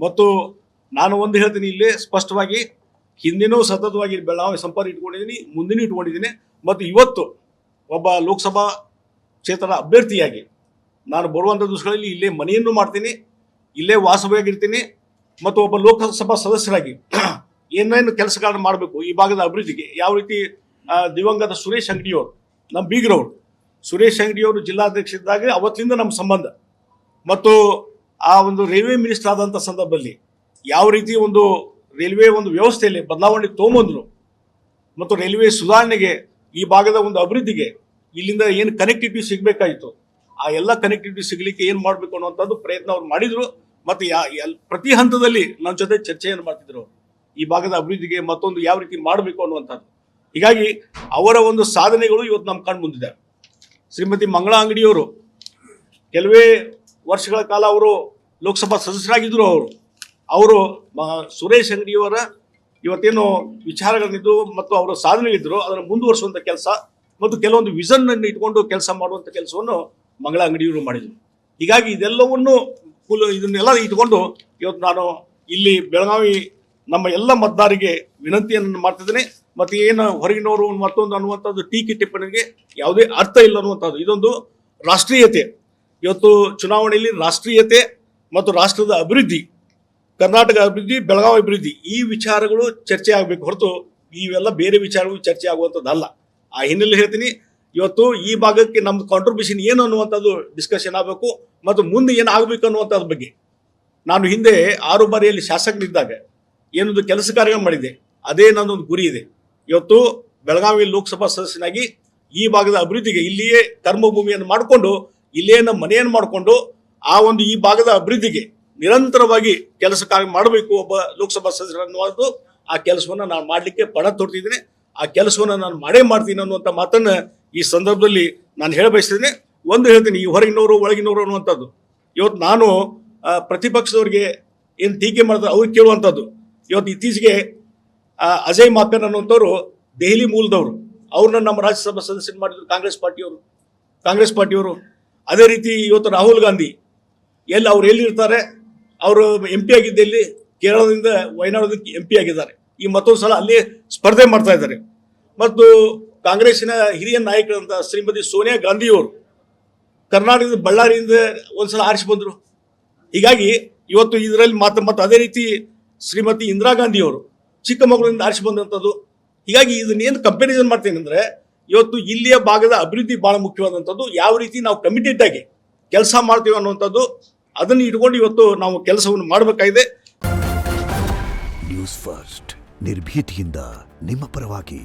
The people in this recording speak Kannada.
ಮತ್ತು ನಾನು ಒಂದು ಹೇಳ್ತೀನಿ ಇಲ್ಲೇ ಸ್ಪಷ್ಟವಾಗಿ, ಹಿಂದಿನೂ ಸತತವಾಗಿ ಬೆಳಗಾವಿ ಸಂಪರ್ಕ ಇಟ್ಕೊಂಡಿದ್ದೀನಿ, ಮುಂದಿನೂ ಇಟ್ಕೊಂಡಿದ್ದೀನಿ. ಮತ್ತು ಇವತ್ತು ಒಬ್ಬ ಲೋಕಸಭಾ ಕ್ಷೇತ್ರದ ಅಭ್ಯರ್ಥಿಯಾಗಿ ನಾನು ಬರುವಂಥ ದಿವಸಗಳಲ್ಲಿ ಇಲ್ಲೇ ಮನೆಯನ್ನು ಮಾಡ್ತೀನಿ, ಇಲ್ಲೇ ವಾಸವಾಗಿರ್ತೀನಿ. ಮತ್ತು ಒಬ್ಬ ಲೋಕಸಭಾ ಸದಸ್ಯರಾಗಿ ಏನೇನು ಕೆಲಸಗಳನ್ನು ಮಾಡಬೇಕು ಈ ಭಾಗದ ಅಭಿವೃದ್ಧಿಗೆ, ಯಾವ ರೀತಿ ದಿವಂಗತ ಸುರೇಶ್ ಅಂಗಡಿಯವರು, ನಮ್ಮ ಬೀಗ್ರವರು ಸುರೇಶ್ ಅಂಗಡಿಯವರು ಜಿಲ್ಲಾಧ್ಯಕ್ಷರಿದ್ದಾಗ ಅವತ್ತಿಂದ ನಮ್ಮ ಸಂಬಂಧ, ಮತ್ತು ಆ ಒಂದು ರೈಲ್ವೆ ಮಿನಿಸ್ಟರ್ ಆದಂಥ ಸಂದರ್ಭದಲ್ಲಿ ಯಾವ ರೀತಿ ಒಂದು ರೈಲ್ವೆ ಒಂದು ವ್ಯವಸ್ಥೆಯಲ್ಲಿ ಬದಲಾವಣೆ ತೊಗೊಂಬಂದರು, ಮತ್ತು ರೈಲ್ವೆ ಸುಧಾರಣೆಗೆ, ಈ ಭಾಗದ ಒಂದು ಅಭಿವೃದ್ಧಿಗೆ ಇಲ್ಲಿಂದ ಏನು ಕನೆಕ್ಟಿವಿಟಿ ಸಿಗಬೇಕಾಯಿತು ಆ ಎಲ್ಲ ಕನೆಕ್ಟಿವಿಟಿ ಸಿಗಲಿಕ್ಕೆ ಏನು ಮಾಡಬೇಕು ಅನ್ನುವಂಥದ್ದು ಪ್ರಯತ್ನ ಅವ್ರು ಮಾಡಿದರು. ಮತ್ತು ಪ್ರತಿ ಹಂತದಲ್ಲಿ ನನ್ನ ಜೊತೆ ಚರ್ಚೆಯನ್ನು ಮಾಡ್ತಿದ್ರು ಈ ಭಾಗದ ಅಭಿವೃದ್ಧಿಗೆ ಮತ್ತೊಂದು ಯಾವ ರೀತಿ ಮಾಡಬೇಕು ಅನ್ನುವಂಥದ್ದು. ಹೀಗಾಗಿ ಅವರ ಒಂದು ಸಾಧನೆಗಳು ಇವತ್ತು ನಮ್ಮ ಕಣ್ಣು ಮುಂದಿದೆ. ಶ್ರೀಮತಿ ಮಂಗಳಾ ಅಂಗಡಿಯವರು ಕೆಲವೇ ವರ್ಷಗಳ ಕಾಲ ಅವರು ಲೋಕಸಭಾ ಸದಸ್ಯರಾಗಿದ್ದರು. ಅವರು ಸುರೇಶ್ ಅಂಗಡಿಯವರ ಇವತ್ತೇನು ವಿಚಾರಗಳನ್ನಿದ್ದು ಮತ್ತು ಅವರ ಸಾಧನೆಗಳಿದ್ದರು ಅದನ್ನು ಮುಂದುವರಿಸುವಂಥ ಕೆಲಸ ಮತ್ತು ಕೆಲವೊಂದು ವಿಷನ್ ಅನ್ನು ಇಟ್ಕೊಂಡು ಕೆಲಸ ಮಾಡುವಂಥ ಕೆಲಸವನ್ನು ಮಂಗಳಾ ಅಂಗಡಿಯವರು ಮಾಡಿದರು. ಹೀಗಾಗಿ ಇದನ್ನೆಲ್ಲ ಇಟ್ಕೊಂಡು ಇವತ್ತು ನಾನು ಇಲ್ಲಿ ಬೆಳಗಾವಿ ನಮ್ಮ ಎಲ್ಲ ಮತದಾರರಿಗೆ ವಿನಂತಿಯನ್ನು ಮಾಡ್ತಿದ್ದೇನೆ. ಮತ್ತು ಏನು ಹೊರಗಿನವರು ಮತ್ತೊಂದು ಅನ್ನುವಂಥದ್ದು ಟೀಕೆ ಟಿಪ್ಪಣಿಗೆ ಯಾವುದೇ ಅರ್ಥ ಇಲ್ಲ ಅನ್ನುವಂಥದ್ದು. ಇದೊಂದು ರಾಷ್ಟ್ರೀಯತೆ, ಇವತ್ತು ಚುನಾವಣೆಯಲ್ಲಿ ರಾಷ್ಟ್ರೀಯತೆ ಮತ್ತು ರಾಷ್ಟ್ರದ ಅಭಿವೃದ್ಧಿ, ಕರ್ನಾಟಕ ಅಭಿವೃದ್ಧಿ, ಬೆಳಗಾವಿ ಅಭಿವೃದ್ಧಿ, ಈ ವಿಚಾರಗಳು ಚರ್ಚೆ ಆಗಬೇಕು ಹೊರತು ಇವೆಲ್ಲ ಬೇರೆ ವಿಚಾರಗಳು ಚರ್ಚೆ ಆಗುವಂಥದ್ದಲ್ಲ. ಆ ಹಿನ್ನೆಲೆ ಹೇಳ್ತೀನಿ, ಇವತ್ತು ಈ ಭಾಗಕ್ಕೆ ನಮ್ಮ ಕಾಂಟ್ರಿಬ್ಯೂಷನ್ ಏನು ಅನ್ನುವಂಥದ್ದು ಡಿಸ್ಕಷನ್ ಆಗಬೇಕು. ಮತ್ತು ಮುಂದೆ ಏನು ಆಗಬೇಕು ಅನ್ನುವಂಥದ್ರ ಬಗ್ಗೆ ನಾನು ಹಿಂದೆ 6 ಬಾರಿಯಲ್ಲಿ ಶಾಸಕನಿದ್ದಾಗ ಏನೊಂದು ಕೆಲಸ ಕಾರ್ಯ ಮಾಡಿದೆ, ಅದೇ ನನ್ನೊಂದು ಗುರಿ ಇದೆ. ಇವತ್ತು ಬೆಳಗಾವಿ ಲೋಕಸಭಾ ಸದಸ್ಯನಾಗಿ ಈ ಭಾಗದ ಅಭಿವೃದ್ಧಿಗೆ ಇಲ್ಲಿಯೇ ಕರ್ಮಭೂಮಿಯನ್ನು ಮಾಡಿಕೊಂಡು ಇಲ್ಲಿಯೇ ನಮ್ಮ ಮನೆಯನ್ನು ಮಾಡಿಕೊಂಡು ಆ ಒಂದು ಈ ಭಾಗದ ಅಭಿವೃದ್ಧಿಗೆ ನಿರಂತರವಾಗಿ ಕೆಲಸ ಕಾರ್ಯ ಮಾಡಬೇಕು ಒಬ್ಬ ಲೋಕಸಭಾ ಸದಸ್ಯರು ಅನ್ನುವುದು. ಆ ಕೆಲಸವನ್ನು ನಾನು ಮಾಡಲಿಕ್ಕೆ ಪಣ ತೊಡ್ತಿದ್ದೀನಿ, ಆ ಕೆಲಸವನ್ನು ನಾನು ಮಾಡೇ ಮಾಡ್ತೀನಿ ಅನ್ನುವಂಥ ಮಾತನ್ನು ಈ ಸಂದರ್ಭದಲ್ಲಿ ನಾನು ಹೇಳಬಯಸ್ತಿದ್ದೀನಿ. ಒಂದು ಹೇಳ್ತೀನಿ, ಈ ಹೊರಗಿನವರು ಒಳಗಿನವರು ಅನ್ನುವಂಥದ್ದು ಇವತ್ತು ನಾನು ಪ್ರತಿಪಕ್ಷದವ್ರಿಗೆ ಏನು ಟೀಕೆ ಮಾಡಿದ್ರೆ ಅವ್ರಿಗೆ ಕೇಳುವಂಥದ್ದು. ಇವತ್ತು ಇತ್ತೀಚೆಗೆ ಅಜಯ್ ಮಾಕನ್ ಅನ್ನುವಂಥವ್ರು ದೆಹಲಿ ಮೂಲದವರು, ಅವ್ರನ್ನ ನಮ್ಮ ರಾಜ್ಯಸಭಾ ಸದಸ್ಯರು ಮಾಡಿದ್ರು ಕಾಂಗ್ರೆಸ್ ಪಾರ್ಟಿಯವರು. ಅದೇ ರೀತಿ ಇವತ್ತು ರಾಹುಲ್ ಗಾಂಧಿ ಅವ್ರು ಎಲ್ಲಿರ್ತಾರೆ, ಅವರು MP ಆಗಿದ್ದಲ್ಲಿ ಕೇರಳದಿಂದ ವಯನಾಡದಿಂದ MP ಆಗಿದ್ದಾರೆ. ಈ ಮತ್ತೊಂದು ಸಲ ಅಲ್ಲಿ ಸ್ಪರ್ಧೆ ಮಾಡ್ತಾ ಇದ್ದಾರೆ. ಮತ್ತು ಕಾಂಗ್ರೆಸ್ಸಿನ ಹಿರಿಯ ನಾಯಕರಂತ ಶ್ರೀಮತಿ ಸೋನಿಯಾ ಗಾಂಧಿಯವರು ಕರ್ನಾಟಕದ ಬಳ್ಳಾರಿಯಿಂದ ಒಂದ್ಸಲ ಆರಿಸಿ ಬಂದರು. ಹೀಗಾಗಿ ಇವತ್ತು ಇದರಲ್ಲಿ ಮತ್ತು ಅದೇ ರೀತಿ ಶ್ರೀಮತಿ ಇಂದಿರಾ ಗಾಂಧಿಯವರು ಚಿಕ್ಕಮಗಳೂರಿಂದ ಆರಿಸಿ ಬಂದಂಥದ್ದು. ಹೀಗಾಗಿ ಇದನ್ನೇನು ಕಂಪ್ಯಾರಿಸನ್ ಮಾಡ್ತೀನಿ ಅಂದರೆ, ಇವತ್ತು ಇಲ್ಲಿಯ ಭಾಗದ ಅಭಿವೃದ್ಧಿ ಭಾಳ ಮುಖ್ಯವಾದಂಥದ್ದು. ಯಾವ ರೀತಿ ನಾವು ಕಮಿಟೆಡ್ ಆಗಿ ಕೆಲಸ ಮಾಡ್ತೀವಿ ಅನ್ನುವಂಥದ್ದು, ಅದನ್ನು ಇಟ್ಕೊಂಡು ಇವತ್ತು ನಾವು ಕೆಲಸವನ್ನು ಮಾಡಬೇಕಾಗಿದೆ. ನ್ಯೂಸ್ ಫಸ್ಟ್, ನಿರ್ಭೀತಿಯಿಂದ ನಿಮ್ಮ ಪರವಾಗಿ.